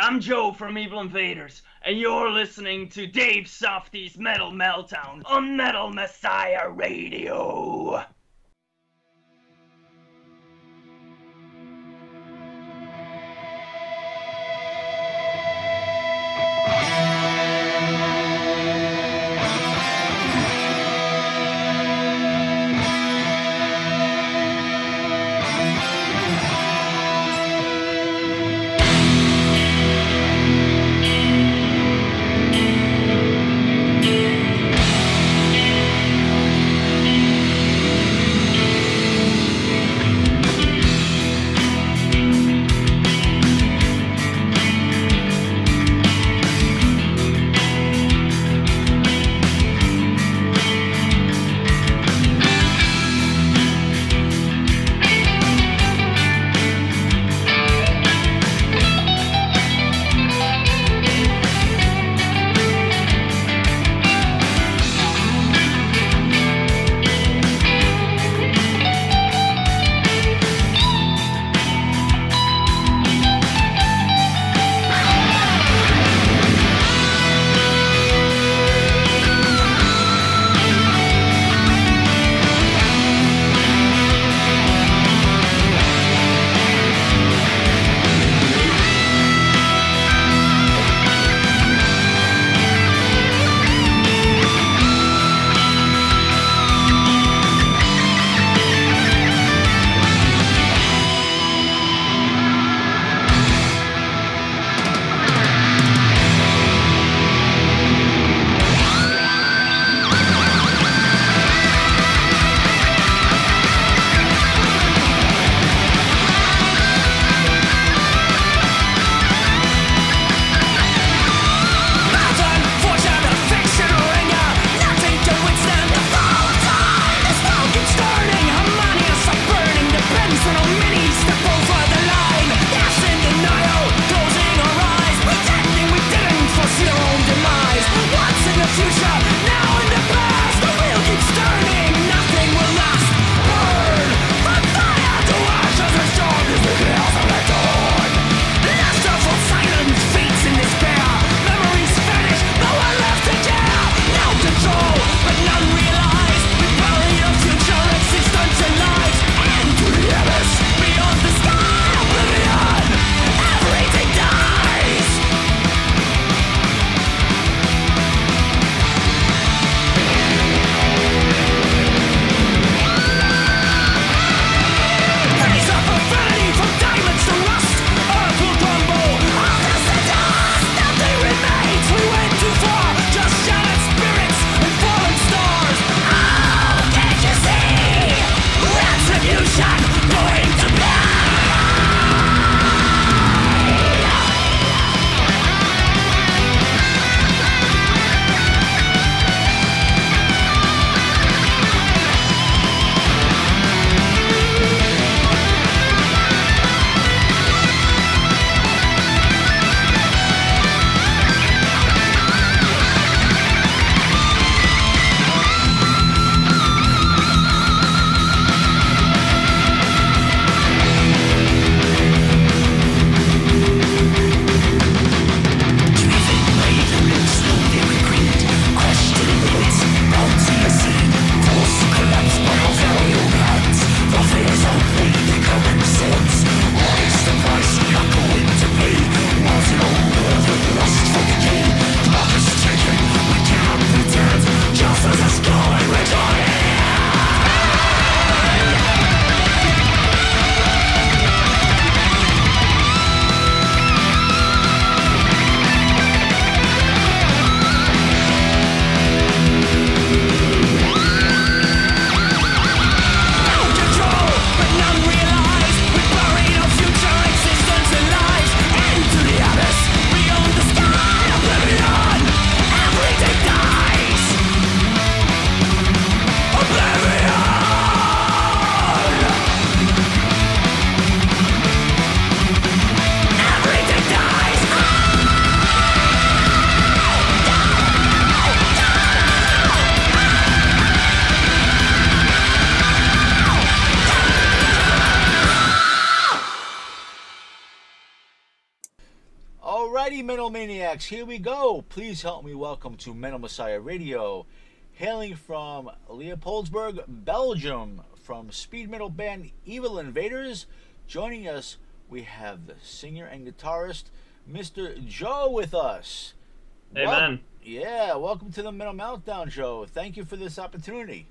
I'm Joe from Evil Invaders, and you're listening to Dave Softees Metal Meltdown on Metal Messiah Radio. Alrighty, Metal Maniacs, here we go. Please help me welcome to Metal Messiah Radio, hailing from Leopoldsburg, Belgium, from speed metal band Evil Invaders. Joining us, we have the singer and guitarist, Mr. Joe, with us. Hey, man. Yeah, welcome to the Metal Meltdown, Joe. Thank you for this opportunity.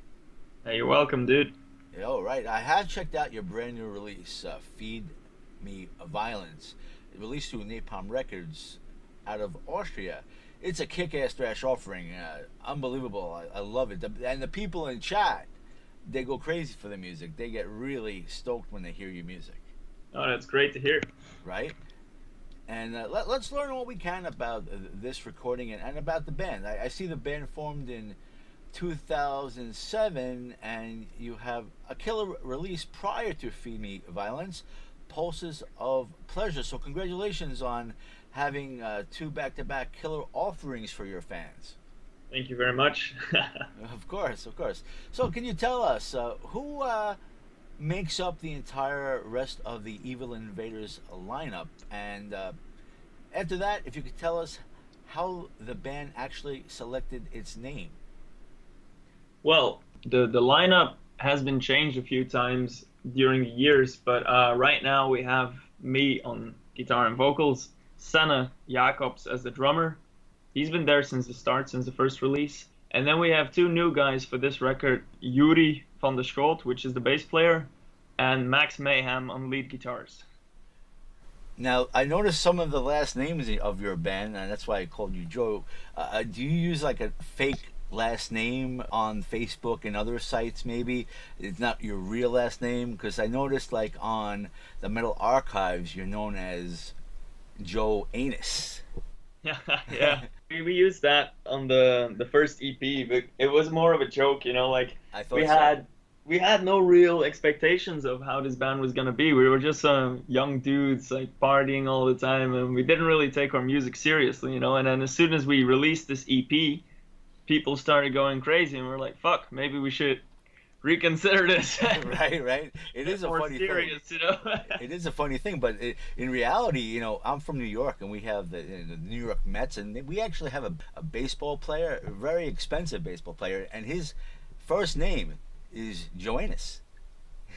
Hey, you're welcome, dude. Yeah, all right. I have checked out your brand new release, Feed Me Violence, released through NAPALM Records out of Austria. It's a kick-ass thrash offering. Unbelievable. I love it. And the people in chat, they go crazy for the music. They get really stoked when they hear your music. Oh, that's great to hear. Right? And let's learn what we can about this recording and about the band. I see the band formed in 2007, and you have a killer release prior to Feed Me Violence, Pulses of Pleasure. So congratulations on having two back-to-back killer offerings for your fans. Thank you very much. Of course. So can you tell us who makes up the entire rest of the Evil Invaders lineup? And after that, if you could tell us how the band actually selected its name. Well, the lineup has been changed a few times during the years, but right now we have me on guitar and vocals, Sanne Jacobs as the drummer. He's been there since the start, since the first release. And then we have two new guys for this record, Yuri van der Schoot, which is the bass player, and Max Mayhem on lead guitars. Now, I noticed some of the last names of your band, and that's why I called you Joe. Do you use like a fake last name on Facebook and other sites? Maybe it's not your real last name, because I noticed like on the Metal Archives you're known as Joe Anus. Yeah. We used that on the first EP, but it was more of a joke, like I thought we had no real expectations of how this band was gonna be. We were just some young dudes like partying all the time, and we didn't really take our music seriously, and then as soon as we released this EP, people started going crazy, and we're like, fuck, maybe we should reconsider this. right. It is a funny serious, thing. It is a funny thing, but in reality, I'm from New York, and we have the New York Mets, and we actually have a baseball player, a very expensive baseball player, and his first name is Joannis.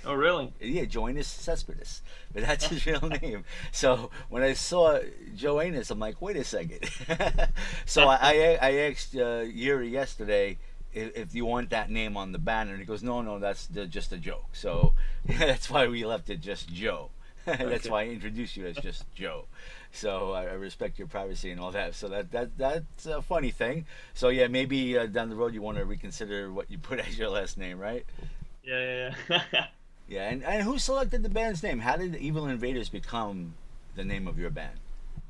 Oh, really? Yeah, Joannis Cespedes, but that's his real name. So when I saw Joannis, I'm like, wait a second. So I asked Yuri yesterday if you want that name on the banner, and he goes, no, that's just a joke. So that's why we left it just Joe. That's why I introduced you as just Joe. So I respect your privacy and all that. So that's a funny thing. So yeah, maybe down the road you want to reconsider what you put as your last name, right? Yeah. Yeah, and who selected the band's name? How did Evil Invaders become the name of your band?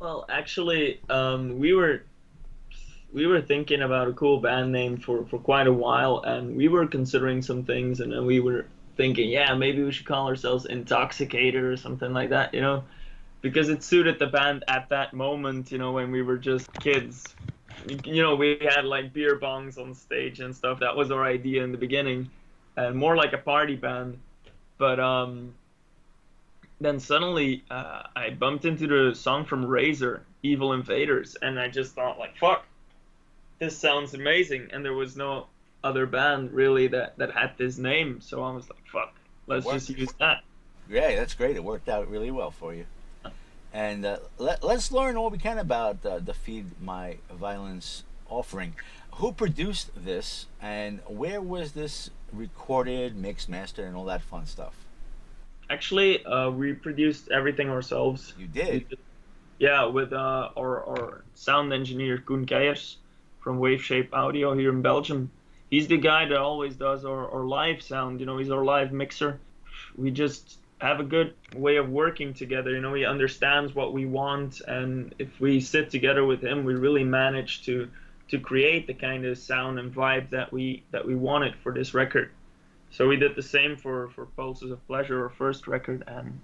Well, actually, we were thinking about a cool band name for quite a while, and we were considering some things, and then we were thinking, yeah, maybe we should call ourselves Intoxicator or something like that, because it suited the band at that moment, when we were just kids. We had like beer bongs on stage and stuff. That was our idea in the beginning, and more like a party band. But then suddenly I bumped into the song from Razor, Evil Invaders, and I just thought like, fuck, this sounds amazing. And there was no other band really that had this name, so I was like, fuck, let's just use that. Yeah, that's great. It worked out really well for you. And let's learn all we can about the Feed My Violence offering. Who produced this, and where was this recorded, mixed, mastered, and all that fun stuff? Actually, we produced everything ourselves. You did? Yeah, with our sound engineer, Koen Keijers from Wave Shape Audio here in Belgium. He's the guy that always does our live sound. He's our live mixer. We just have a good way of working together. He understands what we want, and if we sit together with him, we really manage to create the kind of sound and vibe that we wanted for this record. So we did the same for Pulses of Pleasure, our first record, and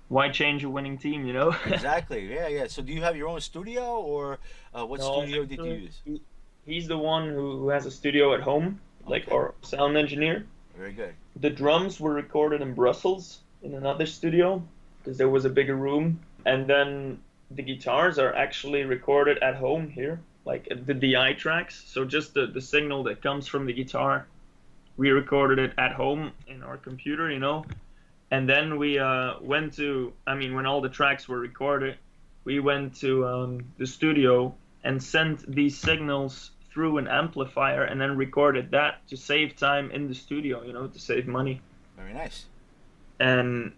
why change a winning team, Exactly, yeah. So do you have your own studio, or what studio did you use? He's the one who has a studio at home, like our sound engineer. Very good. The drums were recorded in Brussels in another studio, because there was a bigger room. And then the guitars are actually recorded at home here, like the DI tracks. So just the signal that comes from the guitar, we recorded it at home in our computer, and then we went to, I mean, when all the tracks were recorded, we went to the studio and sent these signals through an amplifier and then recorded that to save time in the studio, to save money. Very nice. And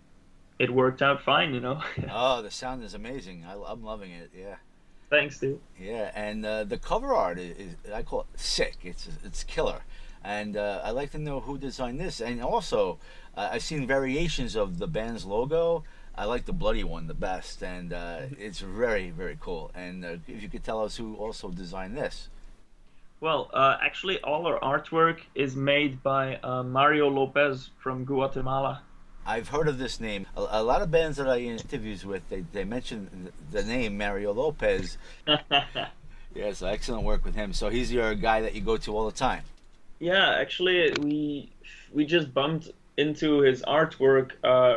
it worked out fine. Oh, the sound is amazing. I'm loving it. Yeah. Thanks, dude. Yeah, and the cover art is, I call it sick. It's killer, and I'd like to know who designed this. And also, I've seen variations of the band's logo. I like the bloody one the best, and it's very very cool. And if you could tell us who also designed this. Well, actually, all our artwork is made by Mario Lopez from Guatemala. I've heard of this name. A lot of bands that I interviews with, they mention the name Mario Lopez. Yeah, so excellent work with him. So he's your guy that you go to all the time. Yeah, actually, we just bumped into his artwork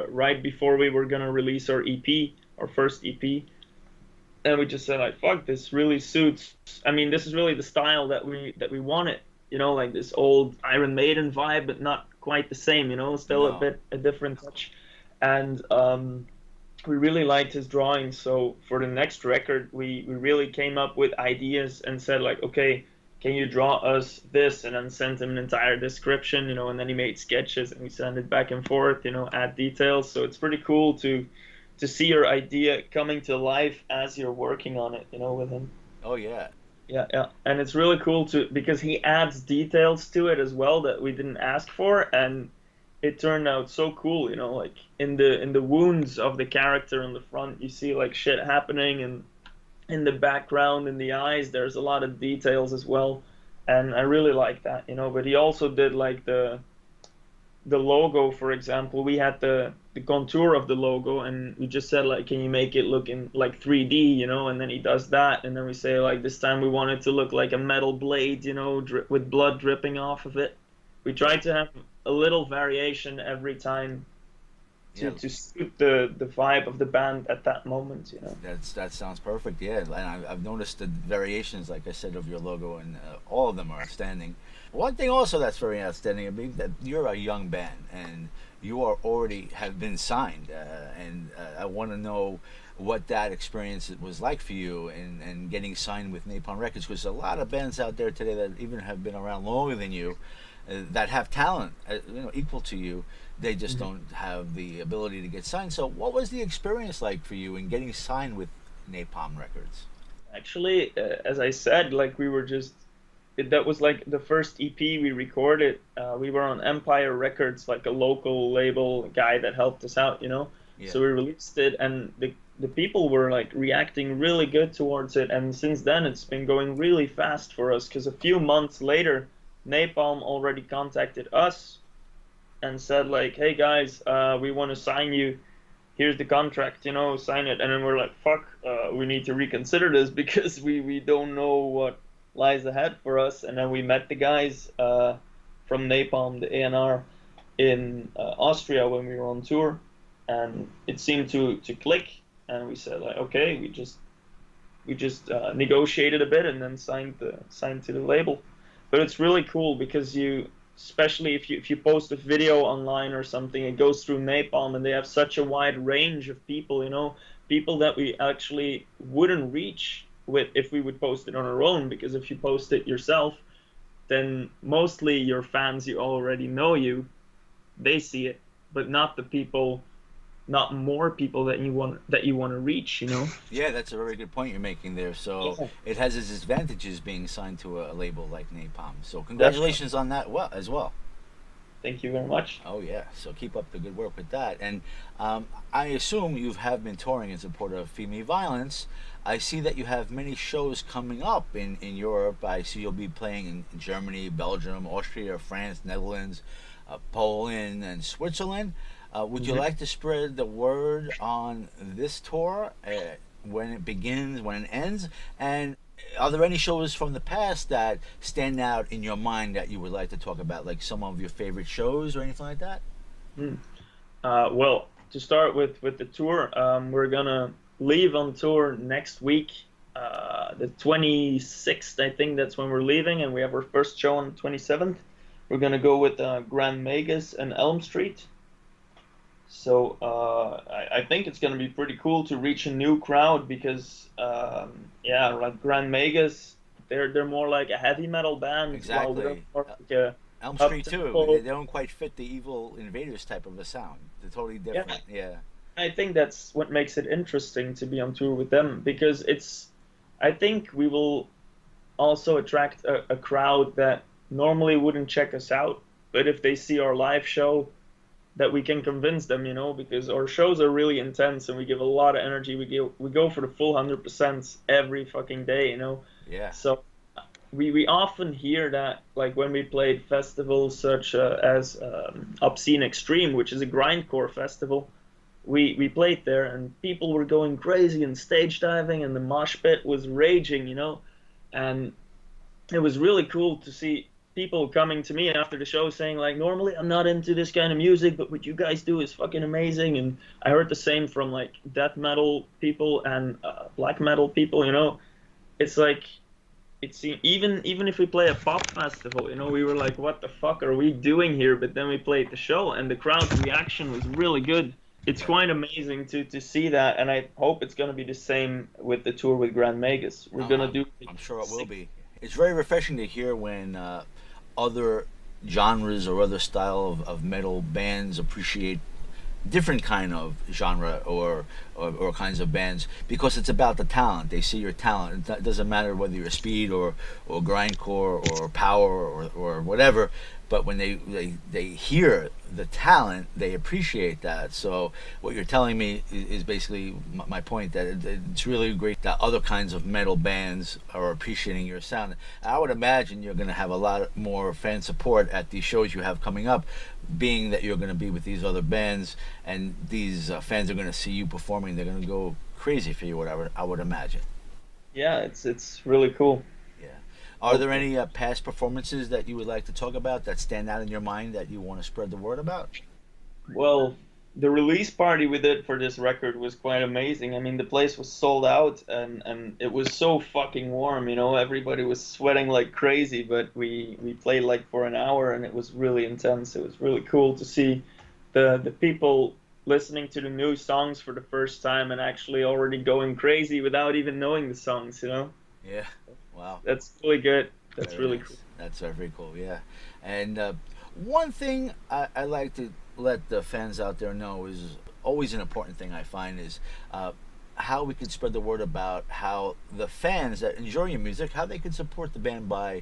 right before we were gonna release our EP, our first EP, and we just said like, "Fuck, this really suits." I mean, this is really the style that we wanted. Like this old Iron Maiden vibe, but not quite the same. Still No. a different touch, and we really liked his drawings. So for the next record, we really came up with ideas and said like, okay, can you draw us this? And then sent him an entire description, and then he made sketches and we sent it back and forth, add details. So it's pretty cool to see your idea coming to life as you're working on it, with him. Oh yeah. Yeah, yeah. And it's really cool because he adds details to it as well that we didn't ask for, and it turned out so cool, like in the wounds of the character on the front, you see like shit happening, and in the background, in the eyes, there's a lot of details as well. And I really like that, but he also did like the logo, for example. We had the contour of the logo, and we just said like, can you make it look in like 3D, and then he does that, and then we say like, this time we want it to look like a metal blade, with blood dripping off of it. We tried to have a little variation every time to suit the vibe of the band at that moment. That sounds perfect. Yeah, and I've noticed the variations, like I said, of your logo, and all of them are outstanding. One thing also that's very outstanding, I mean, that you're a young band and you are already have been signed, and I want to know what that experience was like for you and getting signed with NAPALM Records, because a lot of bands out there today that even have been around longer than you, that have talent, equal to you, they just don't have the ability to get signed. So, what was the experience like for you in getting signed with NAPALM Records? Actually, as I said, like we were just that was like the first EP we recorded. We were on Empire Records, like a local label guy that helped us out. Yeah. So we released it, and the people were like reacting really good towards it. And since then, it's been going really fast for us. Because a few months later, Napalm already contacted us and said like, "Hey guys, we want to sign you. Here's the contract, sign it." And then we're like, "Fuck, we need to reconsider this because we don't know what lies ahead for us." And then we met the guys from Napalm, the A&R, in Austria when we were on tour, and it seemed to click. And we said like, okay, we just negotiated a bit and then signed to the label. But it's really cool because especially if you post a video online or something, it goes through Napalm, and they have such a wide range of people, people that we actually wouldn't reach with if we would post it on our own. Because if you post it yourself, then mostly your fans, you already know they see it, but not more people that you want to reach. Yeah, that's a very good point you're making there. So Yeah. it has its advantages being signed to a label like Napalm. So congratulations on that as well. Thank you very much. Oh yeah, so keep up the good work with that. And I assume you have been touring in support of female violence. I see that you have many shows coming up in Europe. I see you'll be playing in Germany, Belgium, Austria, France, Netherlands, Poland, and Switzerland. Would you like to spread the word on this tour, when it begins, when it ends? And are there any shows from the past that stand out in your mind that you would like to talk about, like some of your favorite shows or anything like that? Well, to start with the tour, leave on tour next week, the 26th, I think that's when we're leaving, and we have our first show on the 27th. We're gonna go with Grand Magus and Elm Street. So I think it's gonna be pretty cool to reach a new crowd because yeah, like Grand Magus, they're more like a heavy metal band, while we're Exactly. more like a Elm Street too. up-tempo. They don't quite fit the Evil Invaders type of a sound. They're totally Yeah, different. Yeah. I think that's what makes it interesting to be on tour with them because it's. I think we will also attract a crowd that normally wouldn't check us out, but if they see our live show, that we can convince them, because our shows are really intense and we give a lot of energy. We go for the full 100% every fucking day. Yeah. So we often hear that, like when we played festivals such as Obscene Extreme, which is a grindcore festival. We played there and people were going crazy and stage diving and the mosh pit was raging. And it was really cool to see people coming to me after the show saying like, normally I'm not into this kind of music, but what you guys do is fucking amazing. And I heard the same from like death metal people and black metal people. It's like, even if we play a pop festival, we were like, what the fuck are we doing here? But then we played the show and the crowd reaction was really good. It's quite amazing to see that, and I hope it's going to be the same with the tour with Grand Magus. We're going to do. I'm sure it will be. It's very refreshing to hear when other genres or other style of metal bands appreciate different kind of genre or kinds of bands because it's about the talent. They see your talent. It doesn't matter whether you're speed or grindcore or power or whatever. But when they hear the talent, they appreciate that. So what you're telling me is basically my point, that it's really great that other kinds of metal bands are appreciating your sound. I would imagine you're going to have a lot more fan support at these shows you have coming up, being that you're going to be with these other bands and these fans are going to see you performing. They're going to go crazy for you, whatever I would imagine. Yeah, it's really cool. Yeah. Are there any past performances that you would like to talk about that stand out in your mind that you want to spread the word about? Well, the release party we did for this record was quite amazing. I mean, the place was sold out and it was so fucking warm, everybody was sweating like crazy, but we played like for an hour and it was really intense. It was really cool to see the people listening to the new songs for the first time and actually already going crazy without even knowing the songs. Yeah. Wow. That's really good. That's Very really nice. cool. That's very cool, yeah. And one thing I like to let the fans out there know is always an important thing I find is how we can spread the word about how the fans that enjoy your music, how they can support the band by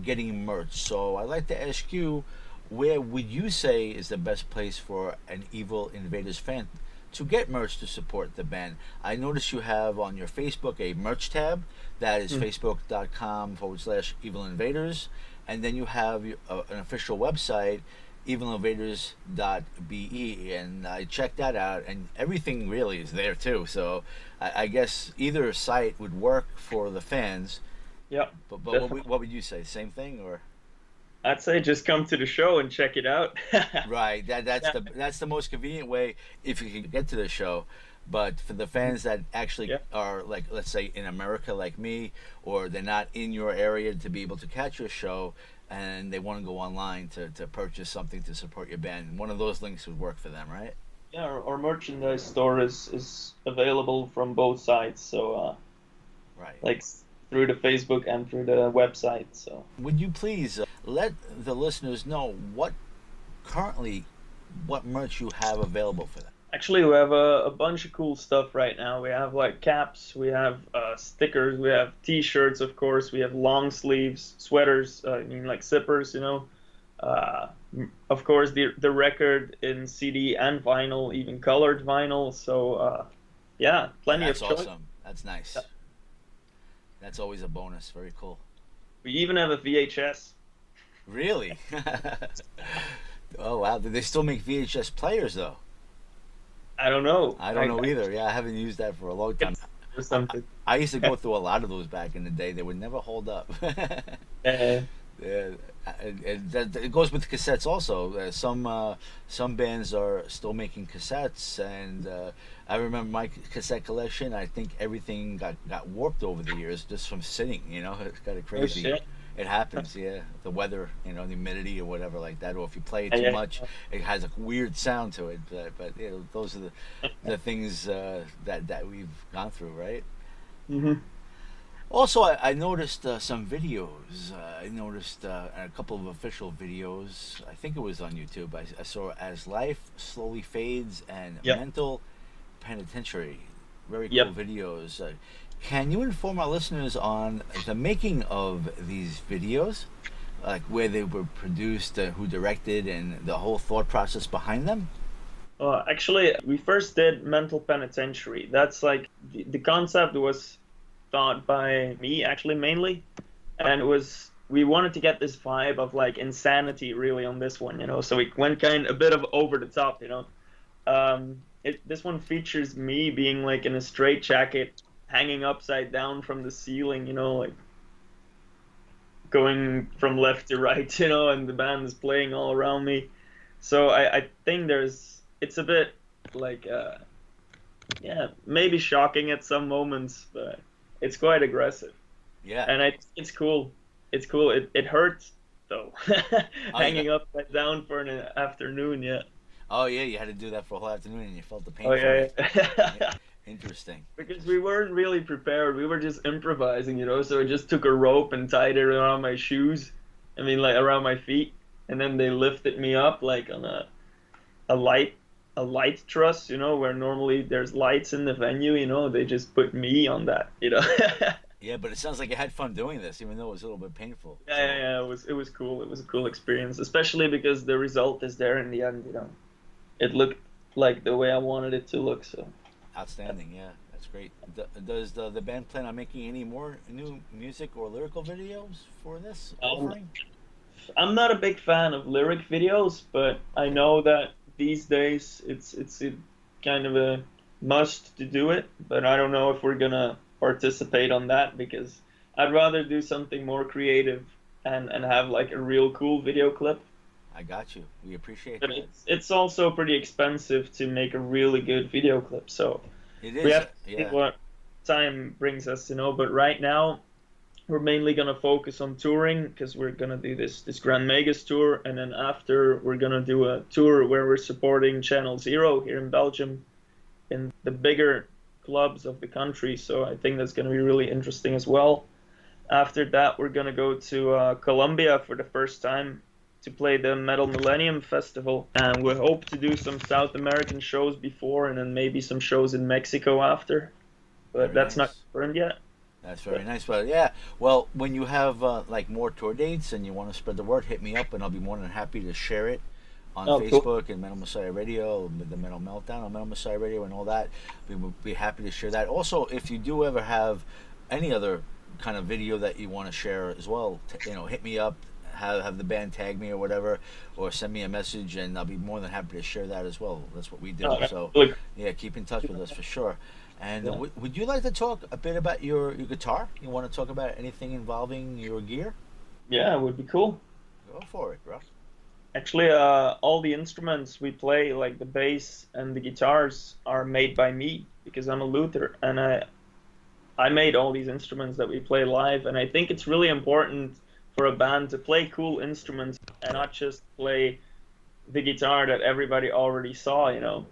getting merch. So I'd like to ask you, where would you say is the best place for an Evil Invaders fan to get merch to support the band? I notice you have on your Facebook a merch tab. That is facebook.com/Evil Invaders. And then you have an official website, evilinvaders.be. And I checked that out, and everything really is there too. So I guess either site would work for the fans. Yeah. But what would you say? Same thing, or? I'd say just come to the show and check it out. Right. That's the most convenient way if you can get to the show. But for the fans that actually are, like, let's say in America like me, or they're not in your area to be able to catch your show, and they want to go online to purchase something to support your band, one of those links would work for them, right? Yeah, our merchandise store is available from both sides. So, Right. like through the Facebook and through the website. So, would you please let the listeners know what merch you have available for them? actually, we have a bunch of cool stuff right now. We have like caps, we have stickers, we have T-shirts, of course. We have long sleeves, sweaters. Like zippers. Of course, the record in CD and vinyl, even colored vinyl. So, yeah, plenty of choice. That's awesome. That's nice. That's always a bonus. Very cool. We even have a VHS. Really? Oh wow! Do they still make VHS players though? I don't know. I don't know either. Yeah, I haven't used that for a long time. Or something. I used to go through a lot of those back in the day. They would never hold up. Yeah, and that it goes with cassettes also. Some bands are still making cassettes, and I remember my cassette collection. I think everything got warped over the years just from sitting. You know, it's kind of Oh crazy. shit. It happens, yeah. The weather, you know, the humidity or whatever like that, or if you play it Yeah, too yeah, much, it has a weird sound to it. But you know, those are the things that we've gone through, right? hmm Also, I noticed some videos. I noticed a couple of official videos. I think it was on YouTube. I saw As Life Slowly Fades and Yep. Mental Penitentiary. Very cool Yep. videos. Can you inform our listeners on the making of these videos? Like where they were produced, who directed, and the whole thought process behind them? Actually, we first did Mental Penitentiary. That's like the concept was thought by me actually mainly, and it was we wanted to get this vibe of like insanity really on this one, you know. So we went kind of a bit of over the top, you know. This one features me being like in a straitjacket, hanging upside down from the ceiling, you know, like going from left to right, you know, and the band is playing all around me. So I think it's a bit like yeah, maybe shocking at some moments, but it's quite aggressive. Yeah. And it's cool. It's cool. It hurts though, Oh, you got. hanging upside down for an afternoon. Yeah. Oh, yeah. You had to do that for a whole afternoon, and you felt the Oh pain from yeah. it. Yeah. Yeah. Interesting. Because we weren't really prepared. We were just improvising, you know. So I just took a rope and tied it around my shoes. I mean, like around my feet, and then they lifted me up like on a light a light truss, you know, where normally there's lights in the venue. You know, they just put me on that, you know. Yeah, but it sounds like you had fun doing this, even though it was a little bit painful. Yeah, yeah, So yeah. It was cool. It was a cool experience, especially because the result is there in the end. You know, it looked like the way I wanted it to look. So outstanding. Yeah, that's great. Does the band plan on making any more new music or lyrical videos for this um, offering? I'm not a big fan of lyric videos, but I know that these days it's a kind of a must to do it. But I don't know if we're gonna participate on that because I'd rather do something more creative and have like a real cool video clip. I got you. We appreciate But that. it's also pretty expensive to make a really good video clip. So It we is. have to see Yeah. what time brings us, you know. But right now, we're mainly gonna focus on touring because we're gonna do this Grand Megas tour, and then after we're gonna do a tour where we're supporting Channel Zero here in Belgium in the bigger clubs of the country. So I think that's gonna be really interesting as well. After that, we're gonna go to Colombia for the first time to play the Metal Millennium Festival, and we hope to do some South American shows before, and then maybe some shows in Mexico after. But Very that's not nice. confirmed yet. That's But very nice. But yeah, well, when you have like more tour dates and you want to spread the word, hit me up, and I'll be more than happy to share it on oh, cool. Facebook and Metal Messiah Radio, the Metal Meltdown on Metal Messiah Radio, and all that. We would be happy to share that. Also, if you do ever have any other kind of video that you want to share as well, you know, hit me up. Have the band tag me or whatever, or send me a message, and I'll be more than happy to share that as well. That's what we do. Oh, that's So, really cool. yeah, keep in touch with us for sure. And Yeah. would you like to talk a bit about your guitar? You want to talk about anything involving your gear? Yeah, it would be cool. Go for it, bro. Actually, all the instruments we play, like the bass and the guitars, are made by me because I'm a luthier, and I made all these instruments that we play live, and I think it's really important for a band to play cool instruments and not just play the guitar that everybody already saw, you know.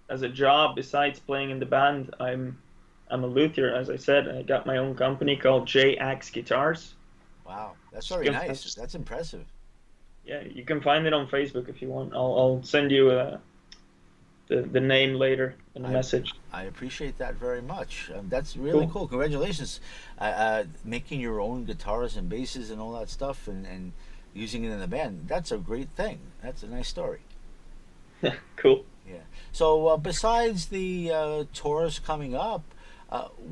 As a job, besides playing in the band, I'm a luthier, as I said. I got my own company called J Axe Guitars. Wow, that's very You can, nice. That's impressive. yeah, you can find it on Facebook if you want. I'll send you the name later in a I message. I appreciate that very much. That's really Cool. cool. Congratulations, making your own guitars and basses and all that stuff, and using it in the band. That's a great thing. That's a nice story. Cool. Yeah. So besides the tours coming up,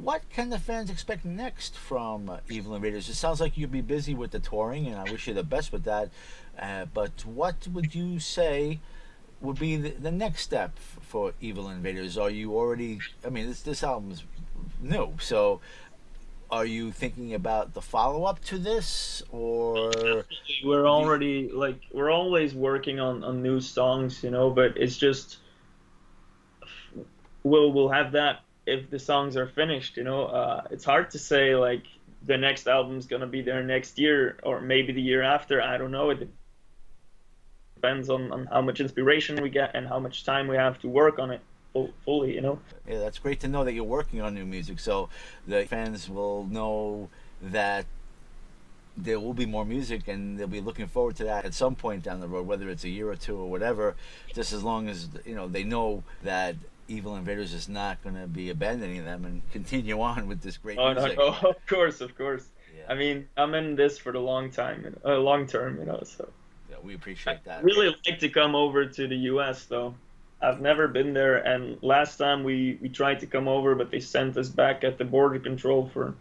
what can the fans expect next from Evil Invaders? It sounds like you'll be busy with the touring, and I wish you the best with that. But what would you say would be the next step for Evil Invaders? Are you already? I mean, this album is new, so Are you thinking about the follow-up to this, or We're do you, already like we're always working on new songs, you know, but it's just we'll have that if the songs are finished, you know. It's hard to say like the next album's gonna be there next year or maybe the year after. I don't know. It depends on how much inspiration we get and how much time we have to work on it fully, you know. yeah, that's great to know that you're working on new music, so the fans will know that there will be more music, and they'll be looking forward to that at some point down the road, whether it's a year or two or whatever. Just as long as they know that Evil Invaders is not going to be abandoning them and continue on with this great Oh no, music. no, of course, of course. Yeah, I mean, I'm in this for the long time, long term, you know. So yeah, we I appreciate that. really like to come over to the U.S. though. I've never been there, and last time we tried to come over, but they sent us back at the border control for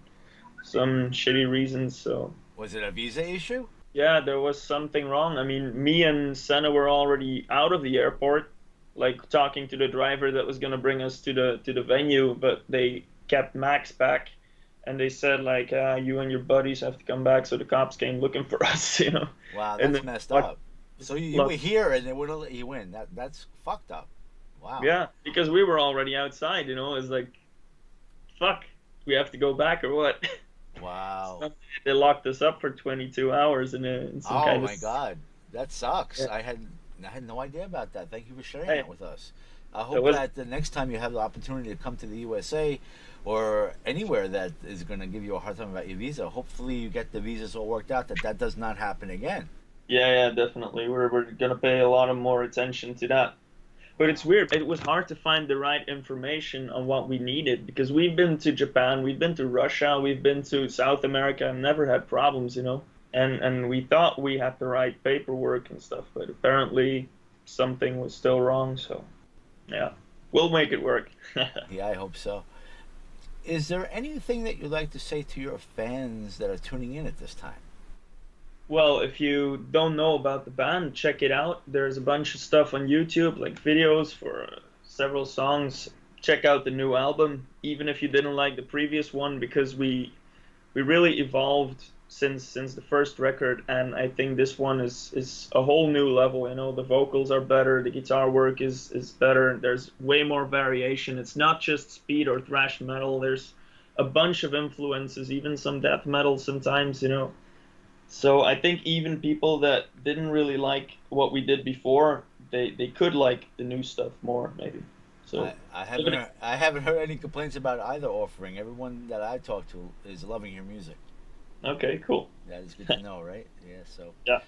some shitty reasons. So Was it a visa issue? yeah, there was something wrong. I mean, me and Senna were already out of the airport, like talking to the driver that was gonna bring us to the venue, but they kept Max back, and they said like, you and your buddies have to come back. So the cops came looking for us, you know. Wow, And that's then, messed like, up. So you were here and they wouldn't let you in. That's fucked up. Wow. yeah, because we were already outside, you know. It's like, fuck, we have to go back or what? Wow. So they locked us up for 22 hours in some Oh kind my of. God, that sucks. Yeah. I had no idea about that. Thank you for sharing Hey, that with us. I it hope was that the next time you have the opportunity to come to the USA or anywhere that is going to give you a hard time about your visa, hopefully you get the visas all worked out. That does not happen again. yeah, yeah, definitely. We're gonna pay a lot of more attention to that. But it's weird. It was hard to find the right information on what we needed because we've been to Japan, we've been to Russia, we've been to South America and never had problems, you know. And we thought we had the right paperwork and stuff, but apparently something was still wrong. So yeah, we'll make it work. Yeah, I hope so. Is there anything that you'd like to say to your fans that are tuning in at this time? Well, if you don't know about the band, check it out. There's a bunch of stuff on YouTube, like videos for several songs. Check out the new album, even if you didn't like the previous one, because we really evolved since the first record, and I think this one is a whole new level. You know, the vocals are better, the guitar work is better. There's way more variation. It's not just speed or thrash metal. There's a bunch of influences, even some death metal sometimes. You know. So I think even people that didn't really like what we did before, they could like the new stuff more maybe. So I haven't heard any complaints about either offering. Everyone that I talk to is loving your music. okay, cool. That is good to know, right? Yeah. So, Yeah.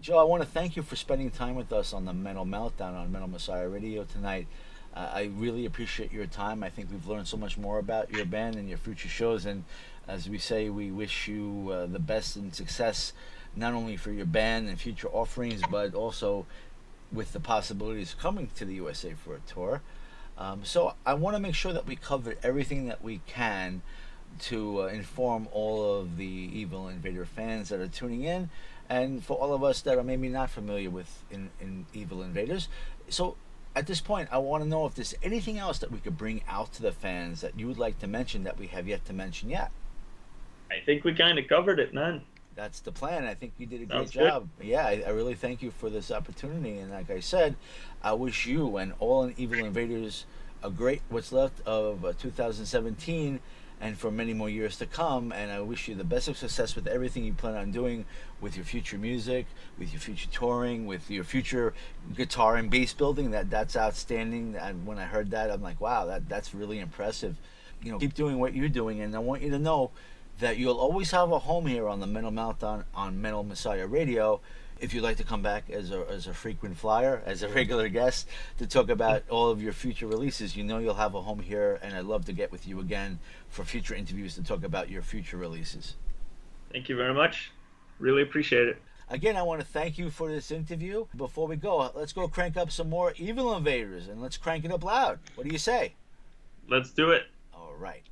Joe, I want to thank you for spending time with us on the Metal Meltdown on Metal Messiah Radio tonight. I really appreciate your time. I think we've learned so much more about your band and your future shows. And as we say, we wish you the best and success, not only for your band and future offerings, but also with the possibilities of coming to the USA for a tour. So I want to make sure that we cover everything that we can to inform all of the Evil Invader fans that are tuning in, and for all of us that are maybe not familiar with in Evil Invaders. So at this point, I want to know if there's anything else that we could bring out to the fans that you would like to mention that we have yet to mention yet. I think we kind of covered it, man. That's the plan. I think you did a great Sounds good. job. Yeah, I really thank you for this opportunity. And like I said, I wish you and all in Evil Invaders a great what's left of 2017 and for many more years to come. And I wish you the best of success with everything you plan on doing with your future music, with your future touring, with your future guitar and bass building. That's outstanding. And when I heard that, I'm like, wow, that's really impressive. You know, keep doing what you're doing. And I want you to know that you'll always have a home here on the Metal Meltdown on Metal Messiah Radio. If you'd like to come back as a frequent flyer, as a regular guest, to talk about all of your future releases, you know you'll have a home here, and I'd love to get with you again for future interviews to talk about your future releases. Thank you very much. Really appreciate it. Again, I want to thank you for this interview. Before we go, let's go crank up some more Evil Invaders, and let's crank it up loud. What do you say? Let's do it. All right.